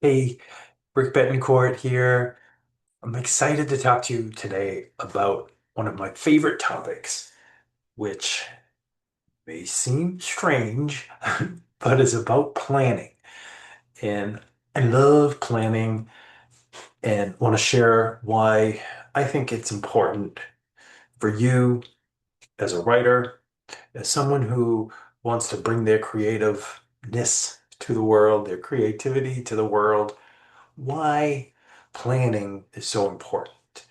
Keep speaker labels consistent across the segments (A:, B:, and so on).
A: Hey, Rick Betancourt here. I'm excited to talk to you today about one of my favorite topics, which may seem strange, but is about planning. And I love planning and want to share why I think it's important for you as a writer, as someone who wants to bring their creativeness to the world, their creativity to the world, why planning is so important.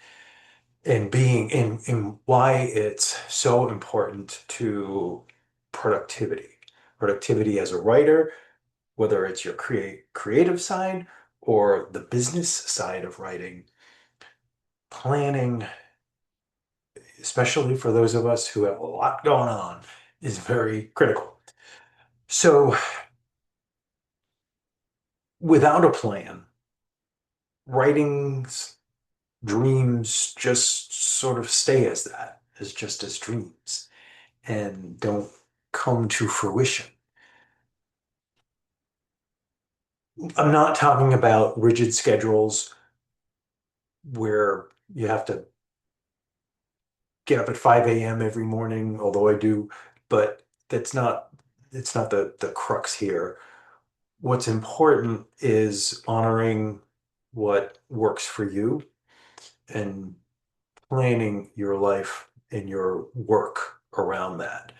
A: And being in why it's so important to productivity. Productivity as a writer, whether it's your creative side or the business side of writing, planning, especially for those of us who have a lot going on, is very critical. So without a plan, writing's dreams just sort of stay as that, as just as dreams, and don't come to fruition. I'm not talking about rigid schedules where you have to get up at 5 a.m. every morning, although I do, but that's not it's not the crux here. What's important is honoring what works for you and planning your life and your work around that.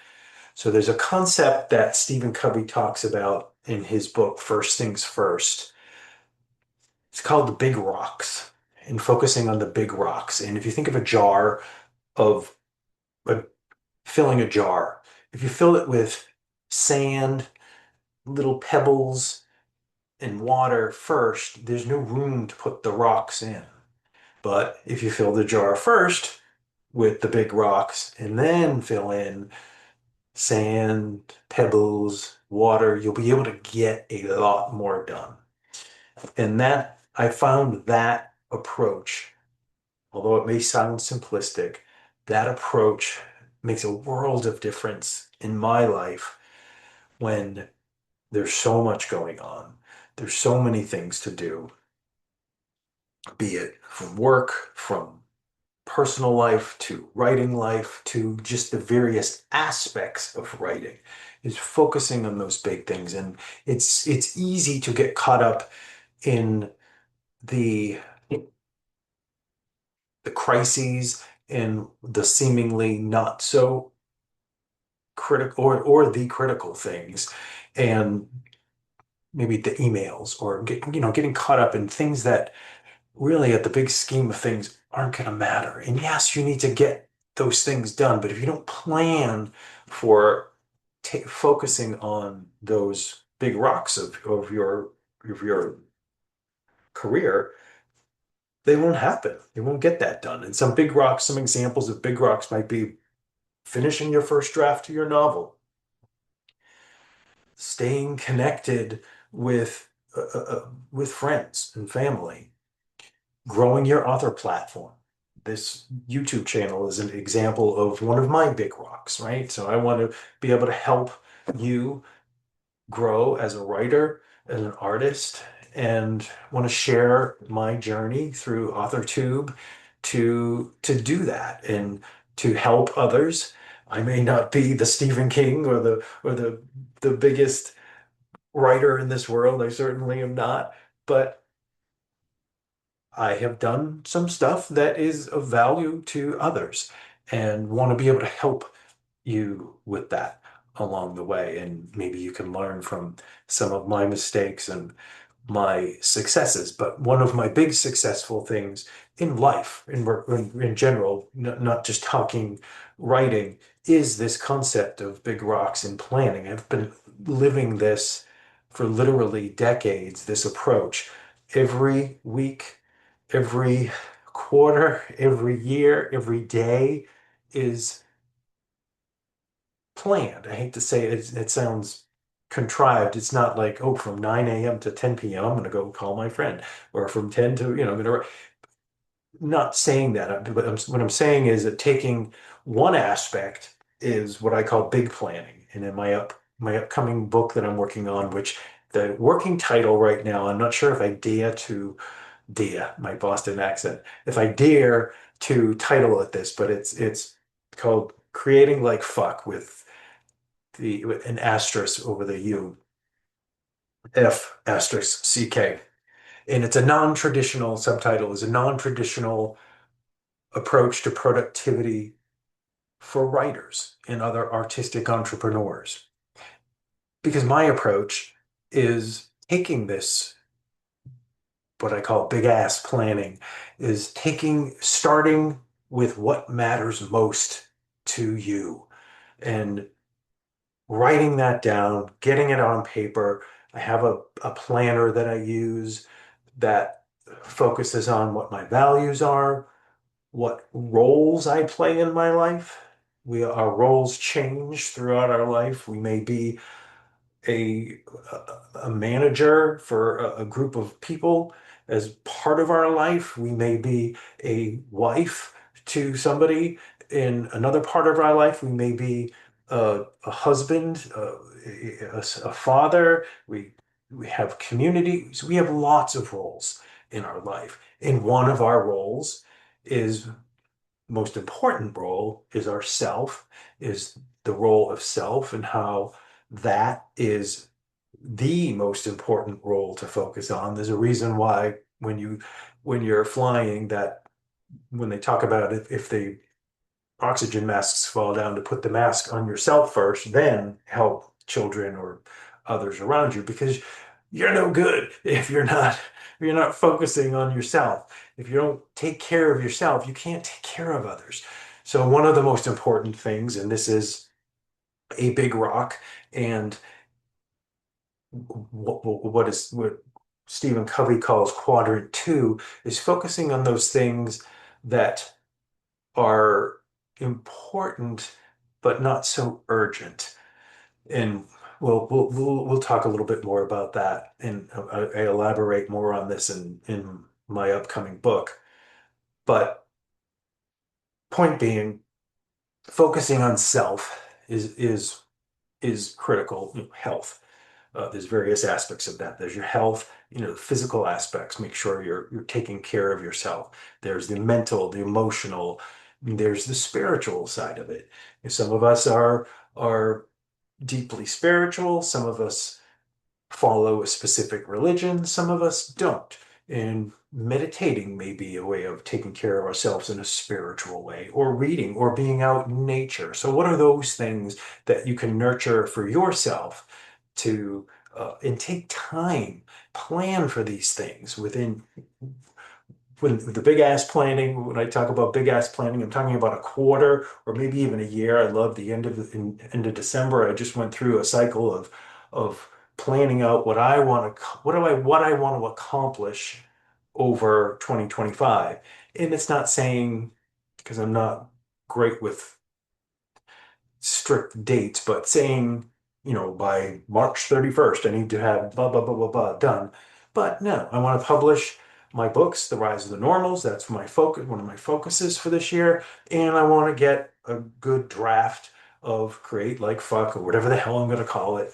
A: So there's a concept that Stephen Covey talks about in his book, First Things First. It's called the big rocks and focusing on the big rocks. And if you think of a jar of a, filling a jar, if you fill it with sand, little pebbles, and water first, there's no room to put the rocks in. But if you fill the jar first with the big rocks and then fill in sand, pebbles, water, you'll be able to get a lot more done. And that I found that approach, although it may sound simplistic, that approach makes a world of difference in my life when there's so much going on. There's so many things to do, be it from work, from personal life to writing life to just the various aspects of writing is focusing on those big things. And it's easy to get caught up in the the crises and the seemingly not so critical or the critical things and maybe the emails or getting caught up in things that really at the big scheme of things aren't going to matter. And yes, you need to get those things done, but if you don't plan for focusing on those big rocks of your career, they won't happen. You won't get that done. And some big rocks, some examples of big rocks might be finishing your first draft of your novel, staying connected with with friends and family, growing your author platform. This YouTube channel is an example of one of my big rocks, right? So I want to be able to help you grow as a writer, as an artist, and want to share my journey through authortube to do that and to help others. I may not be the Stephen King or the biggest writer in this world. I certainly am not, but I have done some stuff that is of value to others and want to be able to help you with that along the way. And maybe you can learn from some of my mistakes and my successes. But one of my big successful things in life, in general, not just talking writing, is this concept of big rocks and planning. I've been living this for literally decades, this approach. Every week, every quarter, every year, every day is planned. I hate to say it, it sounds contrived. It's not like, oh, from 9 a.m. to 10 p.m., I'm going to go call my friend, or from 10 to, I'm going to, not saying that, but what I'm saying is that taking one aspect is what I call big planning. And in my upcoming book that I'm working on, which the working title right now, I'm not sure if I dare, my Boston accent, if I dare to title it this, but it's called Creating Like Fuck with an asterisk over the U, F asterisk CK. And it's a non-traditional subtitle, is a non-traditional approach to productivity for writers and other artistic entrepreneurs. Because my approach is taking this, what I call big ass planning, is starting with what matters most to you and writing that down, getting it on paper. I have a planner that I use that focuses on what my values are, what roles I play in my life. Our roles change throughout our life. We may be a a manager for a group of people as part of our life. We may be a wife to somebody in another part of our life. We may be a husband, a father. We have community. So we have lots of roles in our life. And one of our roles is most important role is our self, is the role of self and how that is the most important role to focus on. There's a reason why when you're flying that when they talk about if the oxygen masks fall down to put the mask on yourself first, then help children or others around you because you're no good if you're not focusing on yourself. If you don't take care of yourself, you can't take care of others. So one of the most important things, and this is a big rock, and what Stephen Covey calls quadrant two, is focusing on those things that are important but not so urgent. And we'll talk a little bit more about that, and I elaborate more on this in my upcoming book. But point being, focusing on self is critical. You know, health. There's various aspects of that. There's your health, the physical aspects. Make sure you're taking care of yourself. There's the mental, the emotional. There's the spiritual side of it. And some of us are deeply spiritual. Some of us follow a specific religion. Some of us don't. And meditating may be a way of taking care of ourselves in a spiritual way, or reading, or being out in nature. So, what are those things that you can nurture for yourself to and take time, plan for these things within with the big ass planning, when I talk about big ass planning, I'm talking about a quarter or maybe even a year. I love the end of December. I just went through a cycle of planning out what I want to accomplish over 2025. And it's not saying because I'm not great with strict dates, but saying, by March 31st, I need to have blah, blah, blah, blah, blah done. But no, I want to publish my books, The Rise of the Normals. That's my focus, one of my focuses for this year. And I want to get a good draft of Create Like Fuck or whatever the hell I'm going to call it.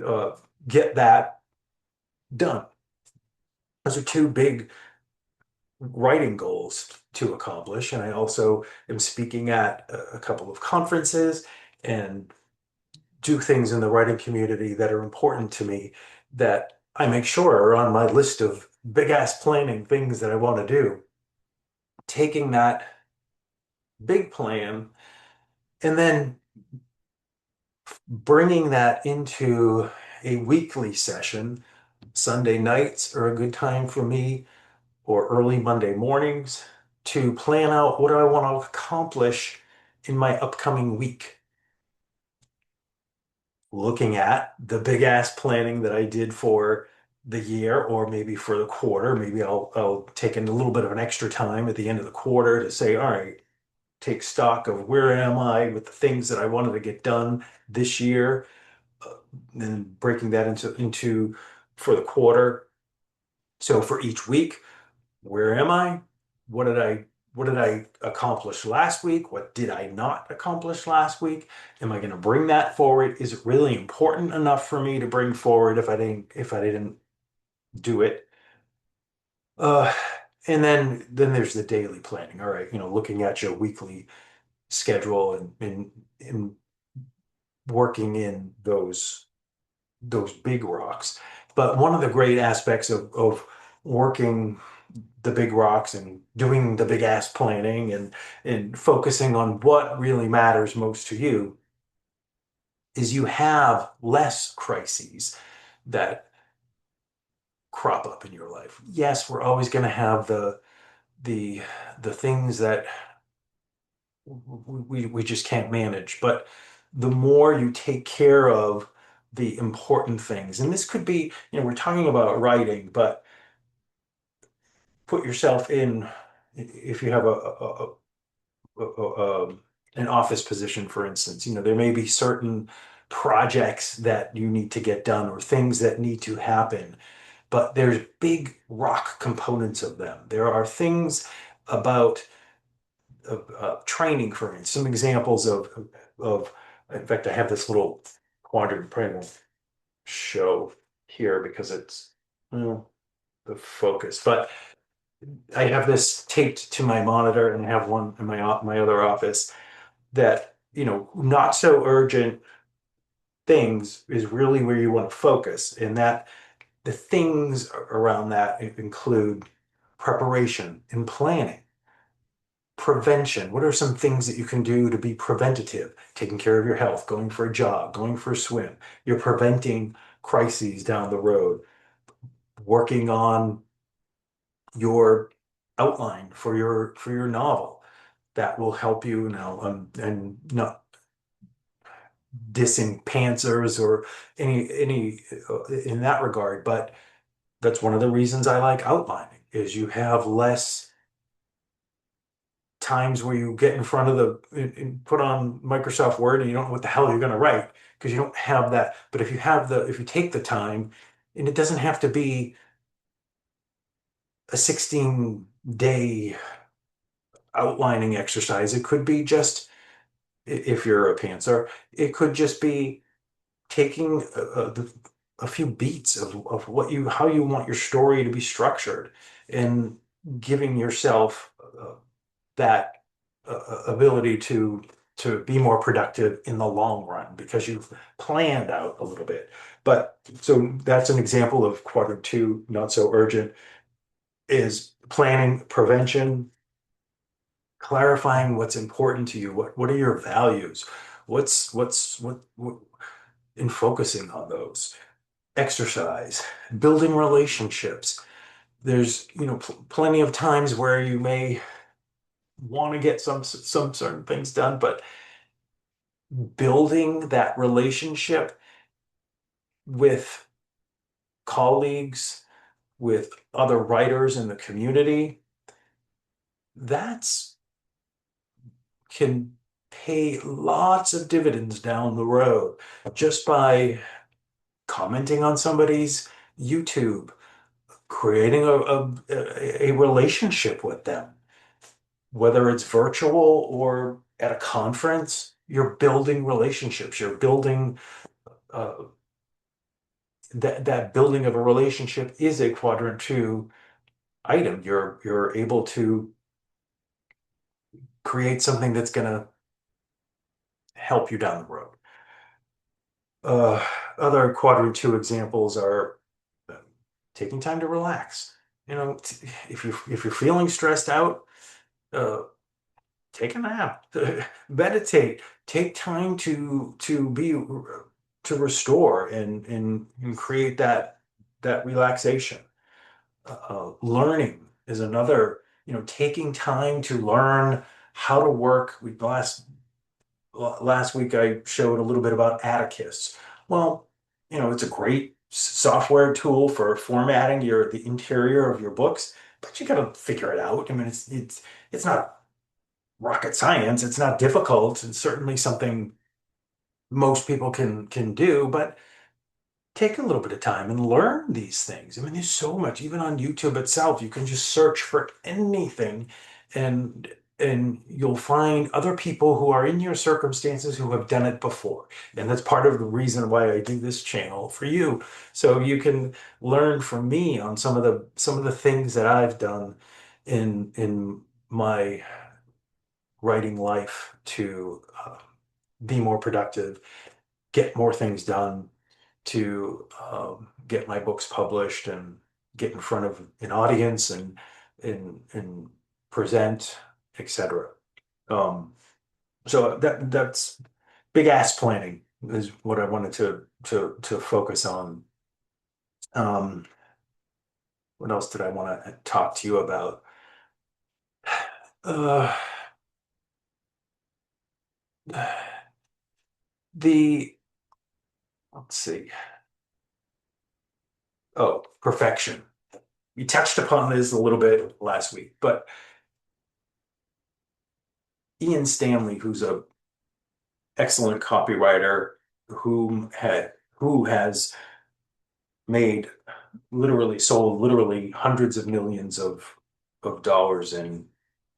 A: Uh, get that done. Those are two big writing goals to accomplish. And I also am speaking at a couple of conferences and do things in the writing community that are important to me that I make sure are on my list of big ass planning things that I want to do. Taking that big plan and then bringing that into a weekly session. Sunday nights are a good time for me, or early Monday mornings, to plan out what do I want to accomplish in my upcoming week. Looking at the big ass planning that I did for the year or maybe for the quarter. Maybe I'll take in a little bit of an extra time at the end of the quarter to say, all right, take stock of where am I with the things that I wanted to get done this year, uh, and breaking that into for the quarter. So for each week, where am I? What did I what did I accomplish last week? What did I not accomplish last week? Am I going to bring that forward? Is it really important enough for me to bring forward if I didn't do it? Uh, and then there's the daily planning. All right, looking at your weekly schedule and working in those big rocks. But one of the great aspects of working the big rocks and doing the big ass planning and focusing on what really matters most to you is you have less crises that crop up in your life. Yes, we're always going to have the the things that we just can't manage, but the more you take care of the important things, and this could be, we're talking about writing, but put yourself in, if you have an office position, for instance, there may be certain projects that you need to get done or things that need to happen, but there's big rock components of them. There are things about training, for instance, some examples of, in fact, I have this little quadrant print show here because it's, well, the focus, but I have this taped to my monitor and I have one in my other office that, not so urgent things is really where you want to focus. And that the things around that include preparation and planning, prevention. What are some things that you can do to be preventative? Taking care of your health, going for a jog, going for a swim. You're preventing crises down the road, working on your outline for your novel that will help you now, and not dissing pantsers or any in that regard, but that's one of the reasons I like outlining is you have less times where you get in front of and put on Microsoft Word and you don't know what the hell you're going to write because you don't have that. But if you take the time, and it doesn't have to be a 16-day outlining exercise, it could be just, if you're a pantser, it could just be taking a few beats of how you want your story to be structured and giving yourself that ability to be more productive in the long run because you've planned out a little bit. But so that's an example of quadrant two, not so urgent, is planning, prevention, clarifying what's important to you. What are your values? What in focusing on those. Exercise, building relationships. There's, plenty of times where you may want to get some certain things done, but building that relationship with colleagues, with other writers in the community, that's can pay lots of dividends down the road just by commenting on somebody's YouTube, creating a relationship with them, whether it's virtual or at a conference. You're building relationships. You're building uh, that building of a relationship is a quadrant two item. You're able to create something that's going to help you down the road. Uh, Other quadrant two examples are uh, taking time to relax. If you're feeling stressed out, uh, take a nap, meditate, take time to restore and create that relaxation. Learning is another, taking time to learn how to work. Last week I showed a little bit about Atticus. Well, it's a great software tool for formatting the interior of your books, but you got to figure it out. I mean, it's not rocket science. It's not difficult. It's certainly something most people can do, but take a little bit of time and learn these things. I mean, there's so much, even on YouTube itself, you can just search for anything and and you'll find other people who are in your circumstances who have done it before. And that's part of the reason why I do this channel for you. So you can learn from me on some of the things that I've done in my writing life to be more productive, get more things done, to get my books published and get in front of an audience and present, etc. Um, so that's big ass planning is what I wanted to focus on. Um, what else did I want to talk to you about? Uh, the let's see. Oh, perfection. We touched upon this a little bit last week, but Ian Stanley, who's a excellent copywriter who has made sold literally hundreds of millions of dollars in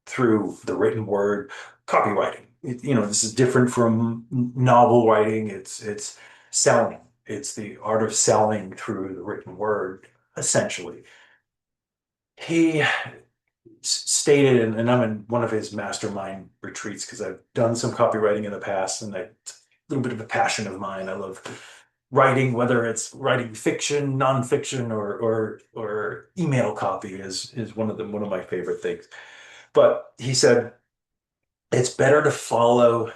A: through the written word copywriting. This is different from novel writing. It's selling. It's the art of selling through the written word, essentially. He stated, and I'm in one of his mastermind retreats because I've done some copywriting in the past, and a little bit of a passion of mine. I love writing, whether it's writing fiction, nonfiction, or email copy is one of my favorite things. But he said it's better to follow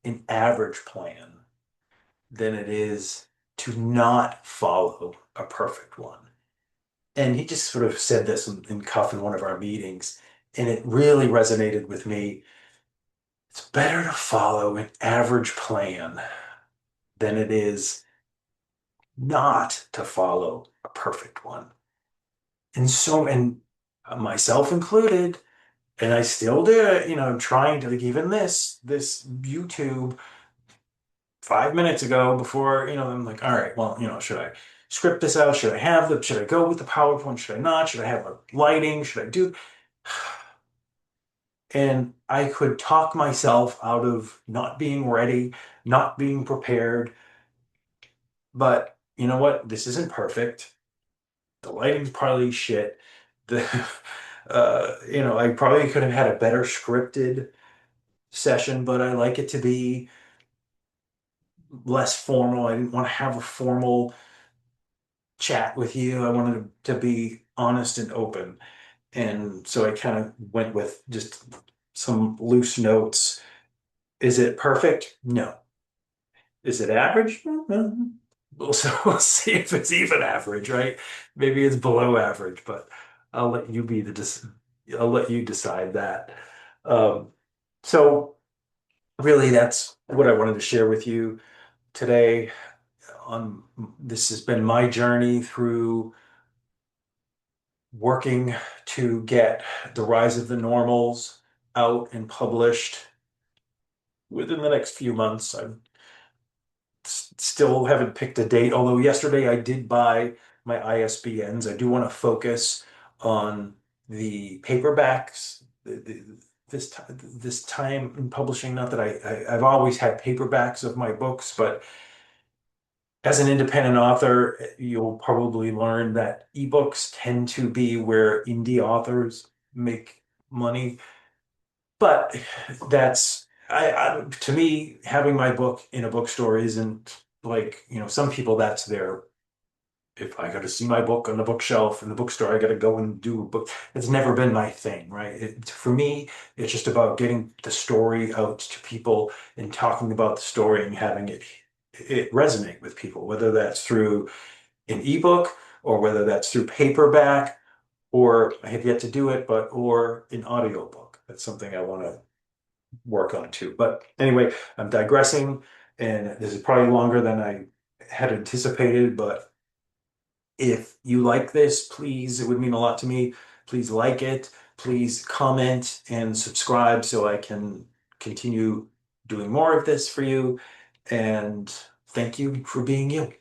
A: an average plan than it is to not follow a perfect one. And he just sort of said this in Cuff in one of our meetings, and it really resonated with me. It's better to follow an average plan than it is not to follow a perfect one. And myself included, and I still do it, I'm trying to, like, even this YouTube 5 minutes ago before, I'm like, all right, well, should I script this out? Should I go with the PowerPoint? Should I not? Should I have a lighting? Should I do? And I could talk myself out of not being ready, not being prepared. But you know what? This isn't perfect. The lighting's probably shit. The, I probably could have had a better scripted session, but I like it to be less formal. I didn't want to have a formal chat with you. I wanted to be honest and open. And so I kind of went with just some loose notes. Is it perfect? No. Is it average? We'll see if it's even average, right? Maybe it's below average, but I'll let you be I'll let you decide that. Um, so really, that's what I wanted to share with you today. On This has been my journey through working to get The Rise of the Normals out and published within the next few months. I'm still haven't picked a date, although yesterday I did buy my ISBNs. I do want to focus on the paperbacks. This time in publishing, not that I've always had paperbacks of my books, but as an independent author, you'll probably learn that ebooks tend to be where indie authors make money. But to me, having my book in a bookstore isn't like, some people that's their, if I got to see my book on the bookshelf in the bookstore, I got to go and do a book. It's never been my thing, right? For me, it's just about getting the story out to people and talking about the story and having it resonate with people, whether that's through an ebook or whether that's through paperback, or I have yet to do it, or an audiobook. That's something I want to work on too. But anyway, I'm digressing, and this is probably longer than I had anticipated. But if you like this, please, it would mean a lot to me. Please like it. Please comment and subscribe so I can continue doing more of this for you. And thank you for being you.